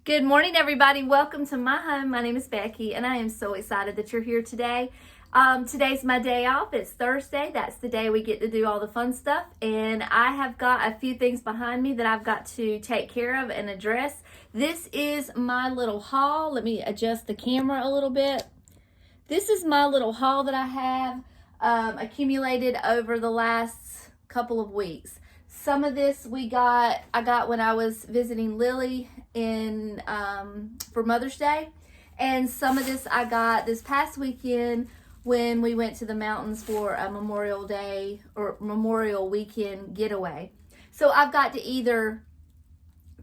Good morning, everybody. Welcome to my home. My name is Becky, and I am so excited that you're here today. Today's my day off. It's Thursday. That's the day we get to do all the fun stuff, and I have got a few things behind me that I've got to take care of and address. This is my little haul. Let me adjust the camera a little bit. This is my little haul that I have accumulated over the last couple of weeks. Some of this I got when I was visiting Lily for Mother's Day, and some of this I got this past weekend when we went to the mountains for a Memorial Day or Memorial Weekend getaway. So I've got to either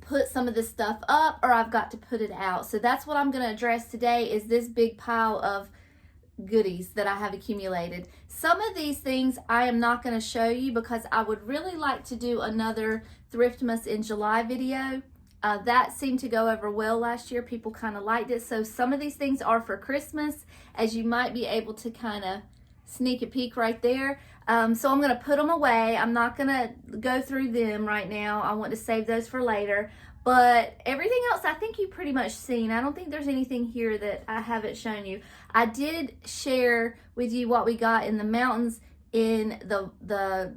put some of this stuff up or I've got to put it out. So that's what I'm going to address today, is this big pile of goodies that I have accumulated. Some of these things I am not going to show you because I would really like to do another Thriftmas in July video. That seemed to go over well last year. People kind of liked it. So some of these things are for Christmas, as you might be able to kind of sneak a peek right there. So I'm going to put them away. I'm not going to go through them right now. I want to save those for later. But everything else I think you've pretty much seen. I don't think there's anything here that I haven't shown you. I did share with you what we got in the mountains in the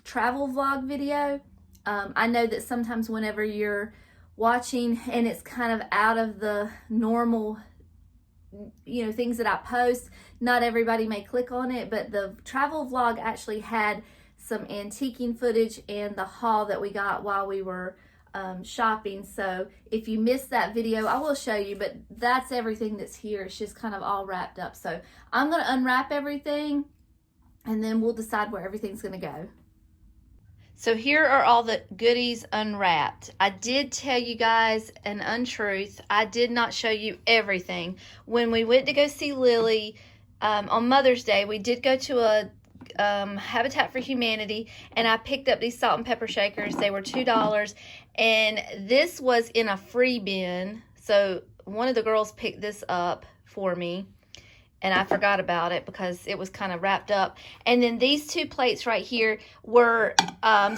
travel vlog video. I know that sometimes whenever you're watching and it's kind of out of the normal, things that I post, not everybody may click on it, but the travel vlog actually had some antiquing footage and the haul that we got while we were shopping. So if you missed that video, I will show you, but that's everything that's here. It's just kind of all wrapped up. So I'm going to unwrap everything and then we'll decide where everything's going to go. So here are all the goodies unwrapped. I did tell you guys an untruth. I did not show you everything. When we went to go see Lily on Mother's Day, we did go to a Habitat for Humanity, and I picked up these salt and pepper shakers. They were $2, and this was in a free bin. So one of the girls picked this up for me, and I forgot about it because it was kind of wrapped up. And then these two plates right here were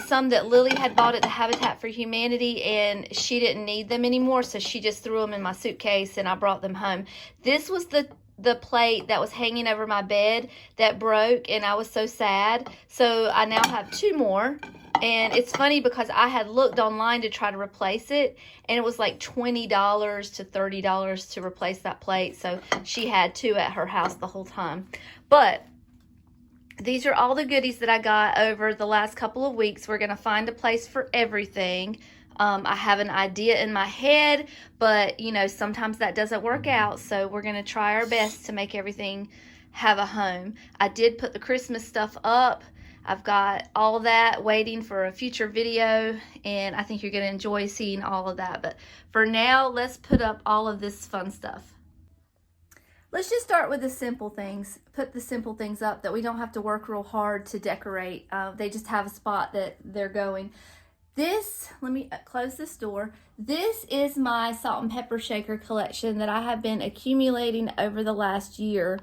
some that Lily had bought at the Habitat for Humanity, and she didn't need them anymore, so she just threw them in my suitcase, and I brought them home. This was the plate that was hanging over my bed that broke, and I was so sad. So I now have two more. And it's funny because I had looked online to try to replace it, and it was like $20 to $30 to replace that plate. So she had two at her house the whole time. But these are all the goodies that I got over the last couple of weeks. We're going to find a place for everything. I have an idea in my head, but sometimes that doesn't work out. So we're going to try our best to make everything have a home. I did put the Christmas stuff up. I've got all that waiting for a future video, and I think you're going to enjoy seeing all of that. But for now, let's put up all of this fun stuff. Let's just start with the simple things. Put the simple things up that we don't have to work real hard to decorate. They just have a spot that they're going. Let me close this door. This is my salt and pepper shaker collection that I have been accumulating over the last year,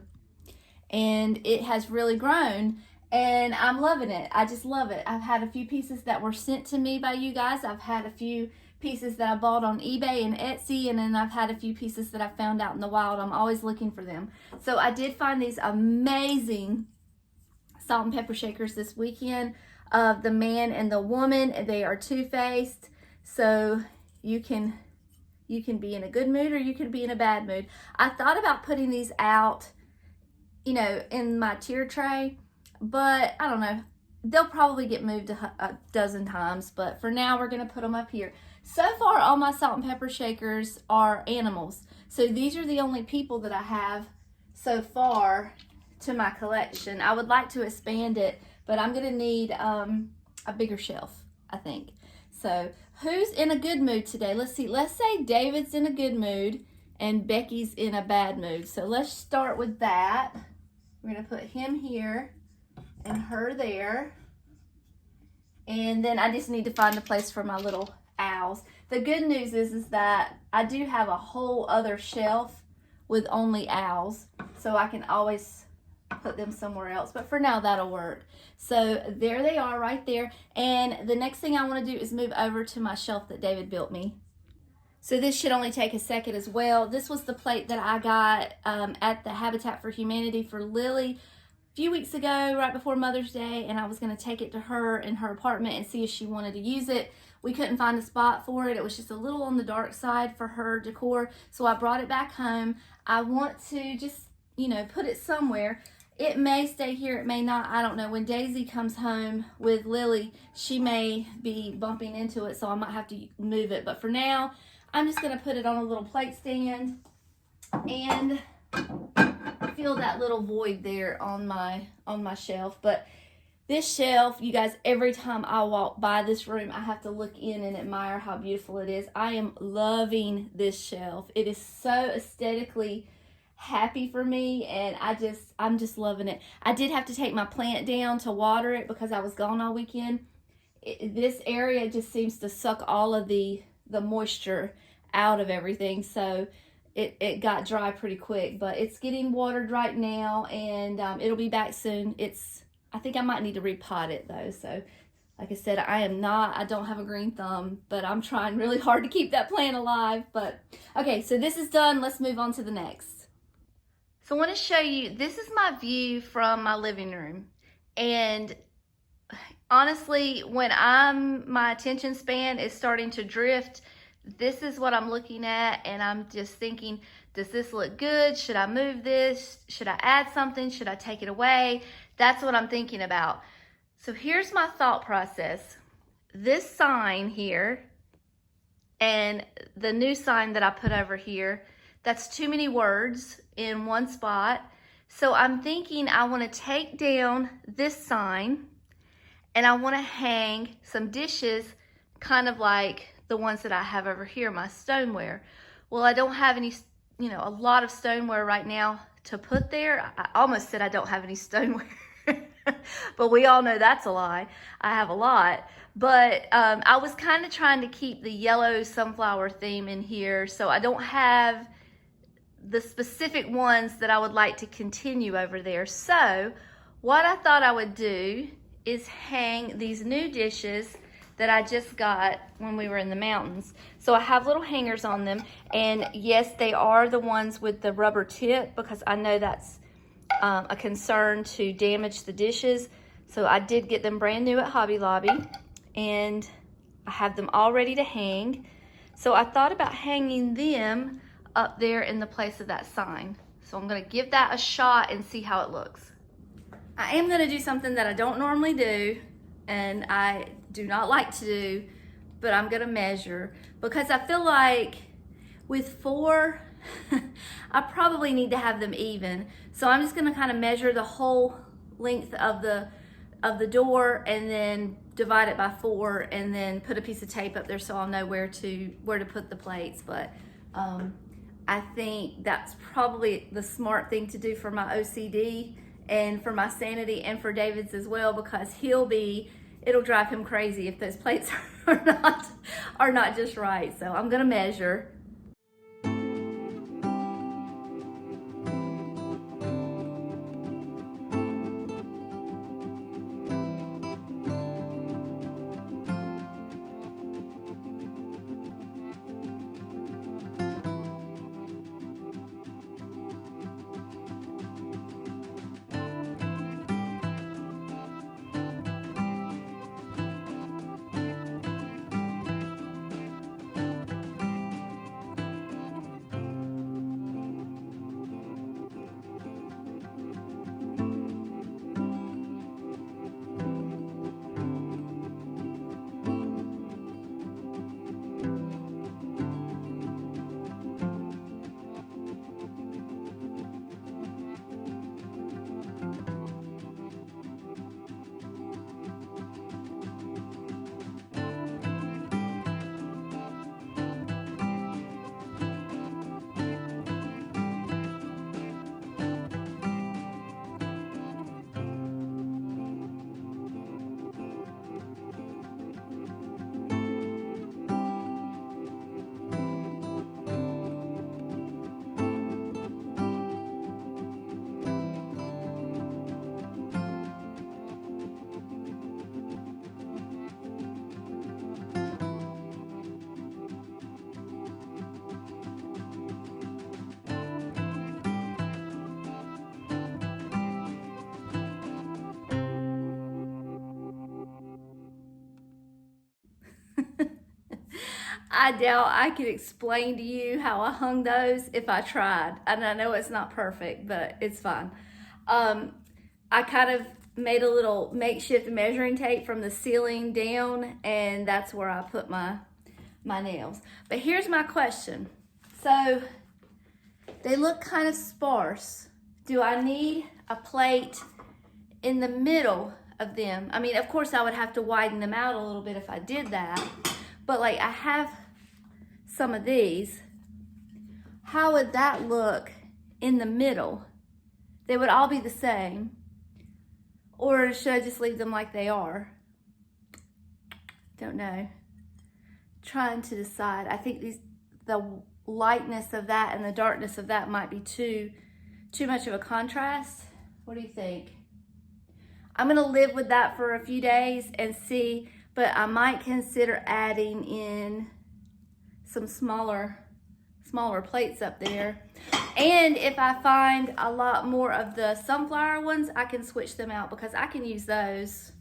and it has really grown, and I'm loving it. I just love it. I've had a few pieces that were sent to me by you guys. I've had a few pieces that I bought on eBay and Etsy, and then I've had a few pieces that I found out in the wild. I'm always looking for them. So I did find these amazing salt and pepper shakers this weekend of the man and the woman. They are two-faced, so you can be in a good mood or you can be in a bad mood. I thought about putting these out, in my tier tray, but I don't know. They'll probably get moved a dozen times, but for now we're going to put them up here. So far, all my salt and pepper shakers are animals. So these are the only people that I have so far to my collection. I would like to expand it, but I'm going to need a bigger shelf, I think. So who's in a good mood today? Let's see. Let's say David's in a good mood and Becky's in a bad mood. So let's start with that. We're going to put him here and her there. And then I just need to find a place for my little owls. The good news is that I do have a whole other shelf with only owls, so I can always put them somewhere else, but for now that'll work. So there they are right there, and the next thing I want to do is move over to my shelf that David built me. So this should only take a second as well. This was the plate that I got at the Habitat for Humanity for Lily a few weeks ago, right before Mother's Day, and I was going to take it to her in her apartment and see if she wanted to use it. We couldn't find a spot for it. It was just a little on the dark side for her decor, so I brought it back home. I want to just, you know, put it somewhere. It may stay here, it may not, I don't know. When Daisy comes home with Lily, she may be bumping into it, so I might have to move it. But for now, I'm just gonna put it on a little plate stand and fill that little void there on my shelf. But this shelf, you guys, every time I walk by this room, I have to look in and admire how beautiful it is. I am loving this shelf. It is so aesthetically happy for me, and I'm just loving it. I did have to take my plant down to water it because I was gone all weekend. This area just seems to suck all of the moisture out of everything, so it got dry pretty quick, but it's getting watered right now, and it'll be back soon. I think I might need to repot it though. So like I said, I don't have a green thumb, but I'm trying really hard to keep that plant alive. But okay, so this is done. Let's move on to the next. So I want to show you, this is my view from my living room. And honestly, when my attention span is starting to drift, this is what I'm looking at, and I'm just thinking, does this look good? Should I move this? Should I add something? Should I take it away? That's what I'm thinking about. So here's my thought process. This sign here and the new sign that I put over here, that's too many words in one spot. So I'm thinking I want to take down this sign and I want to hang some dishes kind of like the ones that I have over here, my stoneware. Well, I don't have any, a lot of stoneware right now to put there. I almost said I don't have any stoneware, but we all know that's a lie. I have a lot. But I was kind of trying to keep the yellow sunflower theme in here, so I don't have the specific ones that I would like to continue over there. So what I thought I would do is hang these new dishes that I just got when we were in the mountains. So I have little hangers on them, and yes, they are the ones with the rubber tip because I know that's a concern to damage the dishes. So I did get them brand new at Hobby Lobby, and I have them all ready to hang. So I thought about hanging them up there in the place of that sign. So I'm gonna give that a shot and see how it looks. I am gonna do something that I don't normally do, and I do not like to do, but I'm gonna measure because I feel like with 4, I probably need to have them even. So I'm just gonna kind of measure the whole length of the door and then divide it by 4 and then put a piece of tape up there so I'll know where to put the plates. But I think that's probably the smart thing to do for my OCD and for my sanity and for David's as well, because it'll drive him crazy if those plates are not just right. So I'm gonna measure. I doubt I could explain to you how I hung those if I tried. And I know it's not perfect, but it's fine. I kind of made a little makeshift measuring tape from the ceiling down, and that's where I put my nails. But here's my question. So they look kind of sparse. Do I need a plate in the middle of them? I mean, of course I would have to widen them out a little bit if I did that, but like I have some of these. How would that look in the middle? They would all be the same. Or should I just leave them like they are? Don't know. Trying to decide. I think the lightness of that and the darkness of that might be too much of a contrast. What do you think? I'm gonna live with that for a few days and see, but I might consider adding in some smaller plates up there. And if I find a lot more of the sunflower ones, I can switch them out because I can use those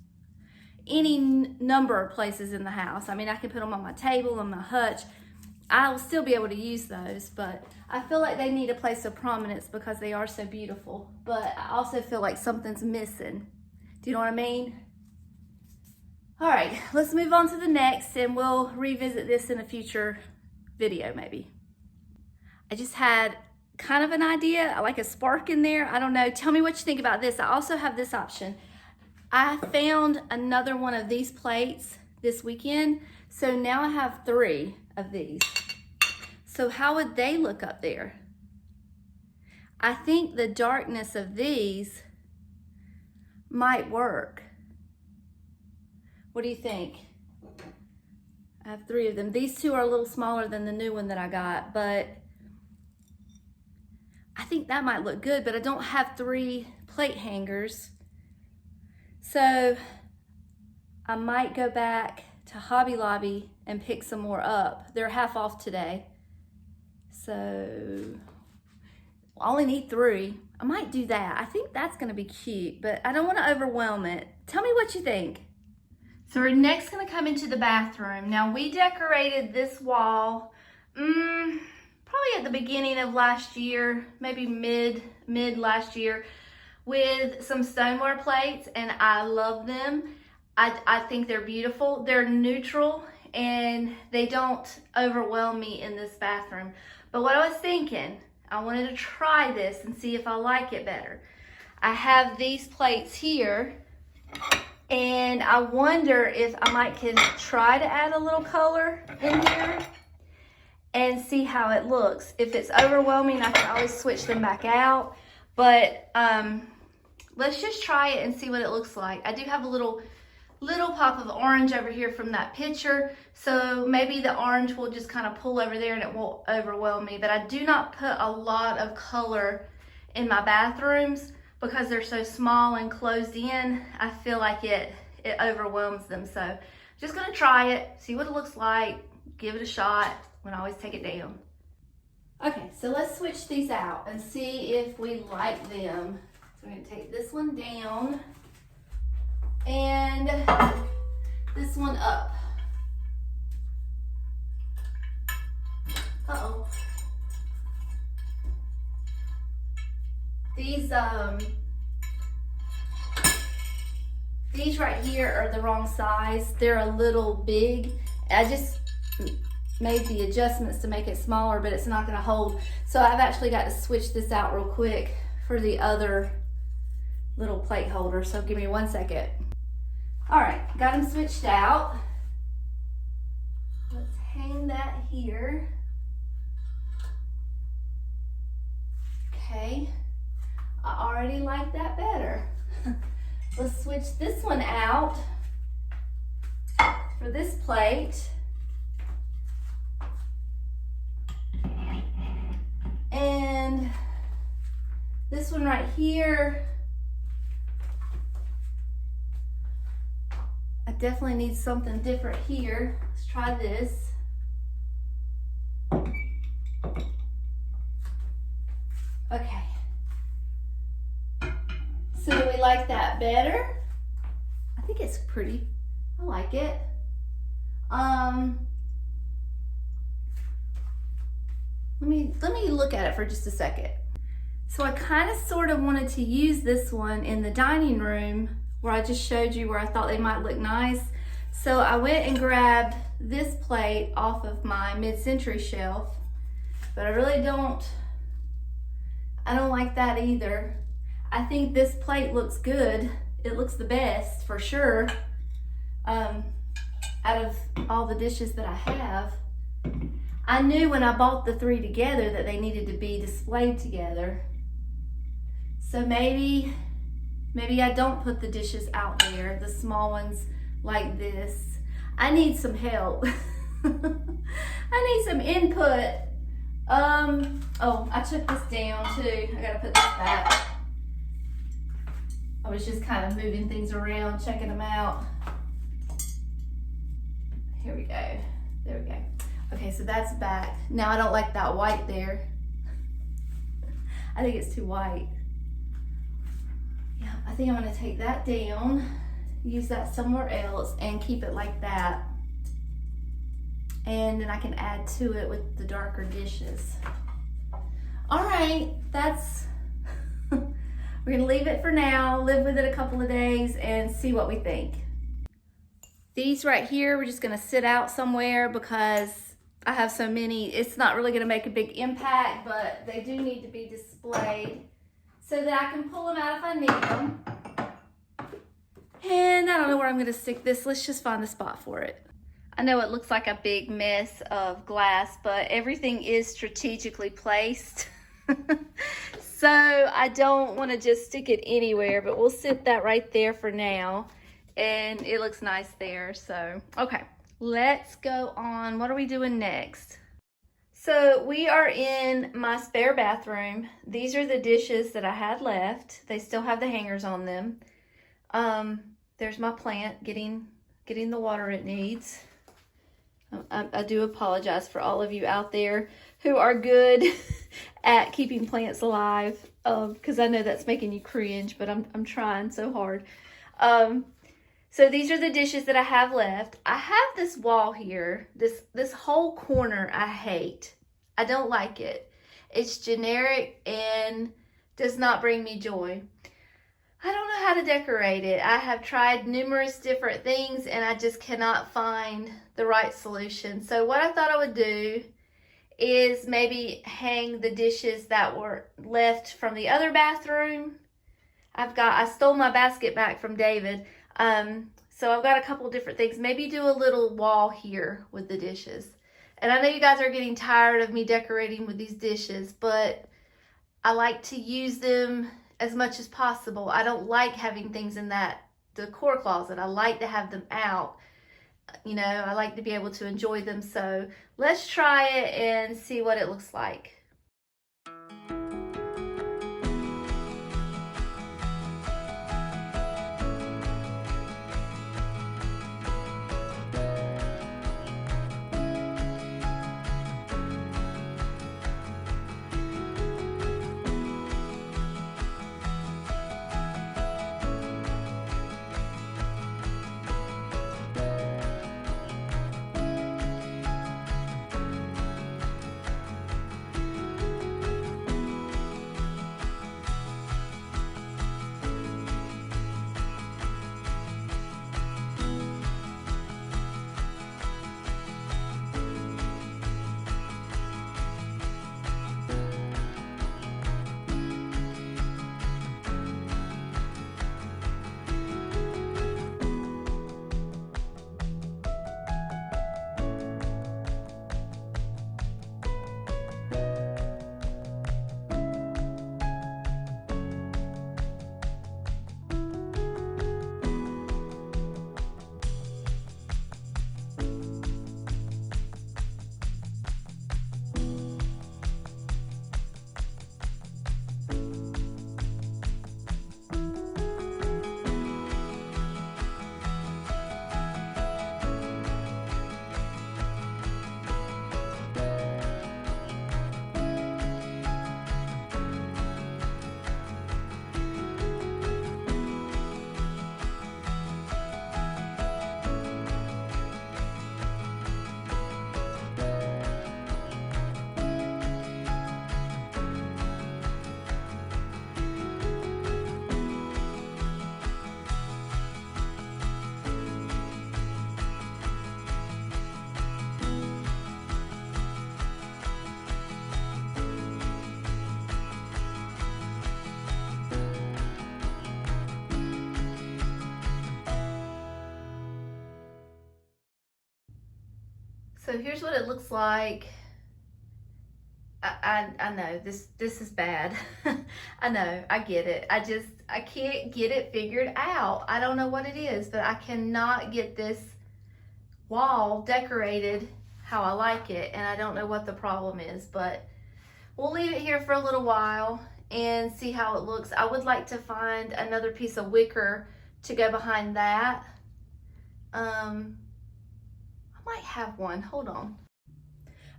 any number of places in the house. I mean, I can put them on my table, on my hutch. I'll still be able to use those, but I feel like they need a place of prominence because they are so beautiful. But I also feel like something's missing. Do you know what I mean? All right, let's move on to the next and we'll revisit this in a future video maybe. I just had kind of an idea, like a spark in there. I don't know. Tell me what you think about this. I also have this option. I found another one of these plates this weekend. So now I have 3 of these. So how would they look up there? I think the darkness of these might work. What do you think? I have 3 of them. These 2 are a little smaller than the new one that I got, but I think that might look good, but I don't have 3 plate hangers. So I might go back to Hobby Lobby and pick some more up. They're half off today. So I only need 3. I might do that. I think that's gonna be cute, but I don't wanna overwhelm it. Tell me what you think. So we're next gonna come into the bathroom. Now we decorated this wall, probably at the beginning of last year, maybe mid last year, with some stoneware plates, and I love them. I think they're beautiful. They're neutral and they don't overwhelm me in this bathroom. But what I was thinking, I wanted to try this and see if I like it better. I have these plates here, and I wonder if I can try to add a little color in here and see how it looks. If it's overwhelming, I can always switch them back out. But let's just try it and see what it looks like. I do have a little pop of orange over here from that picture, so maybe the orange will just kind of pull over there and it won't overwhelm me. But I do not put a lot of color in my bathrooms because they're so small and closed in. I feel like it overwhelms them. So I'm just gonna try it, see what it looks like, give it a shot. I'm gonna always take it down. Okay, so let's switch these out and see if we like them. So we're gonna take this one down and this one up. Uh-oh. These right here are the wrong size. They're a little big. I just made the adjustments to make it smaller, but it's not gonna hold. So I've actually got to switch this out real quick for the other little plate holder. So give me 1 second. All right, got them switched out. Let's hang that here. Okay, I already like that better. Let's switch this one out for this plate. And this one right here, I definitely need something different here. Let's try this. Okay. So do we like that better? I think it's pretty. I like it. Let me look at it for just a second. So I kind of sort of wanted to use this one in the dining room where I just showed you where I thought they might look nice. So I went and grabbed this plate off of my mid-century shelf, but I don't like that either. I think this plate looks good. It looks the best for sure out of all the dishes that I have. I knew when I bought the three together that they needed to be displayed together. So maybe I don't put the dishes out there, the small ones like this. I need some help. I need some input. Oh, I took this down too. I gotta put this back. I was just kind of moving things around, checking them out. Here we go. There we go. Okay, so that's back. Now I don't like that white there. I think it's too white. Yeah, I think I'm gonna take that down, use that somewhere else, and keep it like that. And then I can add to it with the darker dishes. All right, we're gonna leave it for now, live with it a couple of days, and see what we think. These right here, we're just gonna sit out somewhere because I have so many. It's not really gonna make a big impact, but they do need to be displayed so that I can pull them out if I need them. And I don't know where I'm gonna stick this. Let's just find the spot for it. I know it looks like a big mess of glass, but everything is strategically placed. So I don't want to just stick it anywhere, but we'll sit that right there for now. And it looks nice there. So, okay, let's go on. What are we doing next? So we are in my spare bathroom. These are the dishes that I had left. They still have the hangers on them. There's my plant getting the water it needs. I do apologize for all of you out there who are good at keeping plants alive, because I know that's making you cringe, but I'm trying so hard. So these are the dishes that I have left. I have this wall here, this whole corner I hate. I don't like it. It's generic and does not bring me joy. I don't know how to decorate it. I have tried numerous different things and I just cannot find the right solution. So what I thought I would do is maybe hang the dishes that were left from the other bathroom. I stole my basket back from David. So I've got a couple different things. Maybe do a little wall here with the dishes. And I know you guys are getting tired of me decorating with these dishes, but I like to use them as much as possible. I don't like having things in that decor closet. I like to have them out. You know, I like to be able to enjoy them. So let's try it and see what it looks like. So here's what it looks like. I know this is bad. I know, I get it. I can't get it figured out. I don't know what it is, but I cannot get this wall decorated how I like it, and I don't know what the problem is, but we'll leave it here for a little while and see how it looks. I would like to find another piece of wicker to go behind that. I might have one, hold on.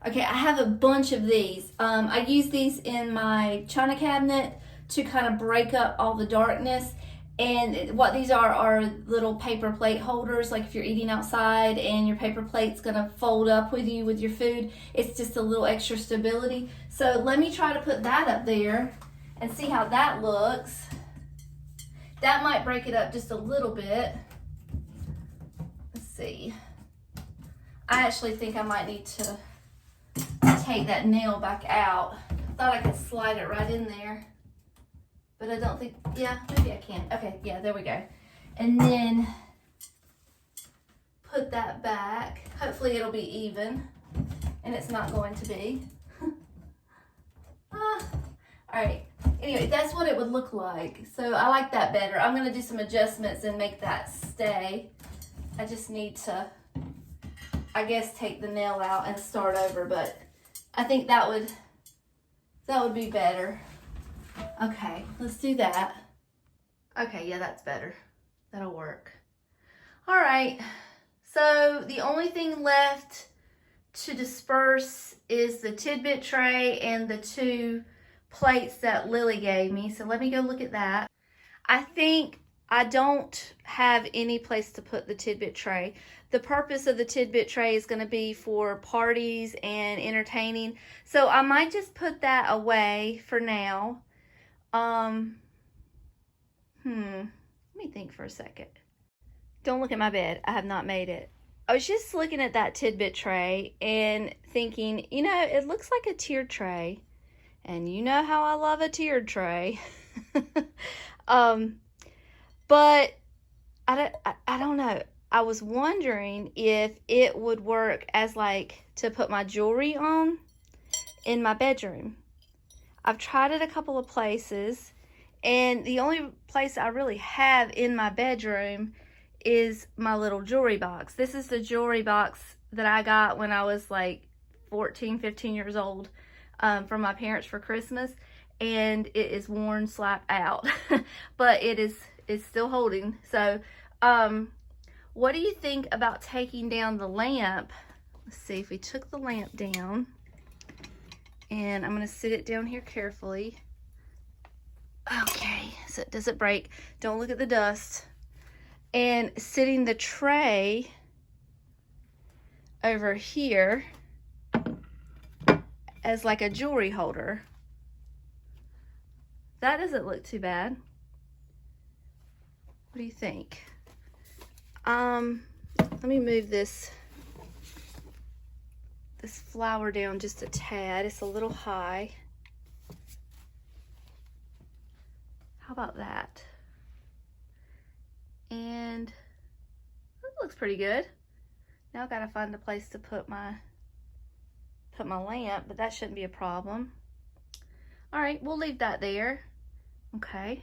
Okay, I have a bunch of these. I use these in my china cabinet to kind of break up all the darkness. And what these are little paper plate holders, like if you're eating outside and your paper plate's gonna fold up with you with your food, it's just a little extra stability. So let me try to put that up there and see how that looks. That might break it up just a little bit. Let's see. I actually think I might need to take that nail back out. Thought I could slide it right in there, but I don't think, yeah, maybe I can. Okay, yeah, there we go. And then put that back. Hopefully it'll be even, and it's not going to be. All right, anyway, that's what it would look like. So I like that better. I'm gonna do some adjustments and make that stay. I just need to, I guess, take the nail out and start over, but I think that would be better. Okay, let's do that. Okay, yeah, that's better. That'll work. All right, so the only thing left to disperse is the tidbit tray and the 2 plates that Lily gave me. So let me go look at that. I think I don't have any place to put the tidbit tray. The purpose of the tidbit tray is going to be for parties and entertaining. So I might just put that away for now. Let me think for a second. Don't look at my bed. I have not made it. I was just looking at that tidbit tray and thinking, you know, it looks like a tiered tray. And you know how I love a tiered tray. But I don't know. I was wondering if it would work as like to put my jewelry on in my bedroom. I've tried it a couple of places, and the only place I really have in my bedroom is my little jewelry box. This is the jewelry box that I got when I was like 14, 15 years old from my parents for Christmas, and it is worn slap out, but it's still holding. So what do you think about taking down the lamp? Let's see if we took the lamp down, and I'm going to sit it down here carefully. Okay, so it doesn't break. Don't look at the dust. And sitting the tray over here as like a jewelry holder. That doesn't look too bad. What do you think? Let me move this flower down just a tad. It's a little high. How about that? And that looks pretty good. Now I've got to find a place to put my lamp, but that shouldn't be a problem. All right, we'll leave that there. Okay.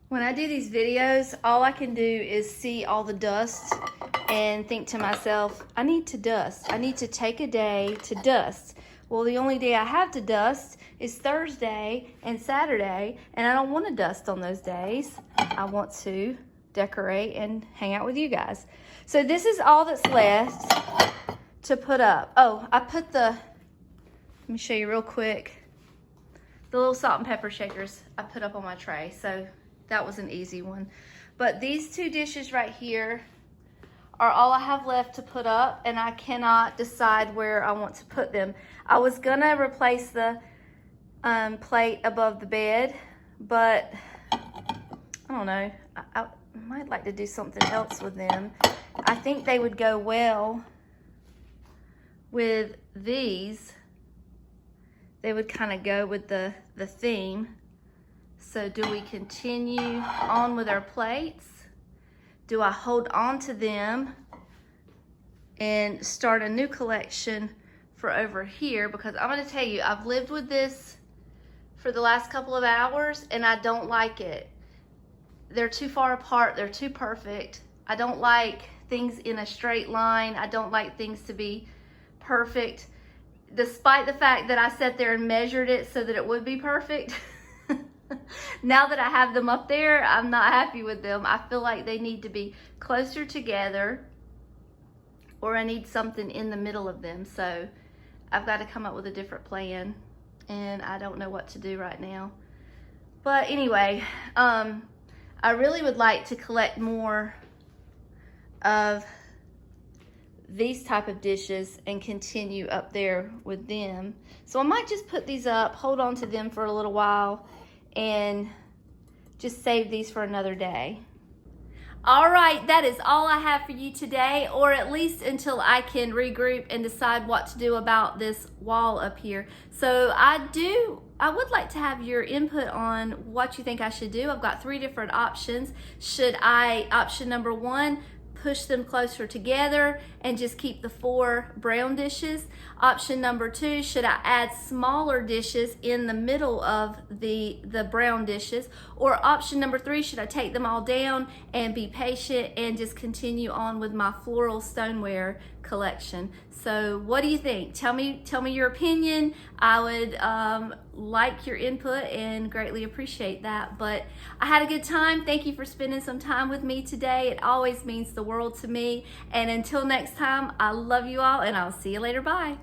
When I do these videos, all I can do is see all the dust and think to myself, I need to dust. I need to take a day to dust. Well, the only day I have to dust is Thursday and Saturday, and I don't want to dust on those days. I want to decorate and hang out with you guys. So this is all that's left to put up. Oh, I put let me show you real quick. The little salt and pepper shakers I put up on my tray. So that was an easy one. But these 2 dishes right here are all I have left to put up, and I cannot decide where I want to put them. I was gonna replace the plate above the bed, but I don't know. I might like to do something else with them. I think they would go well with these. They would kind of go with the theme. So do we continue on with our plates? Do I hold on to them and start a new collection for over here, because I'm going to tell you, I've lived with this for the last couple of hours and I don't like it. They're too far apart. They're too perfect. I don't like things in a straight line. I don't like things to be perfect, despite the fact that I sat there and measured it so that it would be perfect. Now that I have them up there, I'm not happy with them. I feel like they need to be closer together, or I need something in the middle of them. So I've got to come up with a different plan, and I don't know what to do right now. But anyway, I really would like to collect more of these type of dishes and continue up there with them. So I might just put these up, hold on to them for a little while, and just save these for another day. All right, that is all I have for you today, or at least until I can regroup and decide what to do about this wall up here. So I would like to have your input on what you think I should do. I've got 3 different options. Option number 1, push them closer together and just keep the 4 brown dishes. Option number 2, should I add smaller dishes in the middle of the brown dishes? Or option number 3, should I take them all down and be patient and just continue on with my floral stoneware collection? So what do you think? Tell me your opinion. I would like your input and greatly appreciate that. But I had a good time. Thank you for spending some time with me today. It always means the world to me. And until next time, I love you all, and I'll see you later. Bye.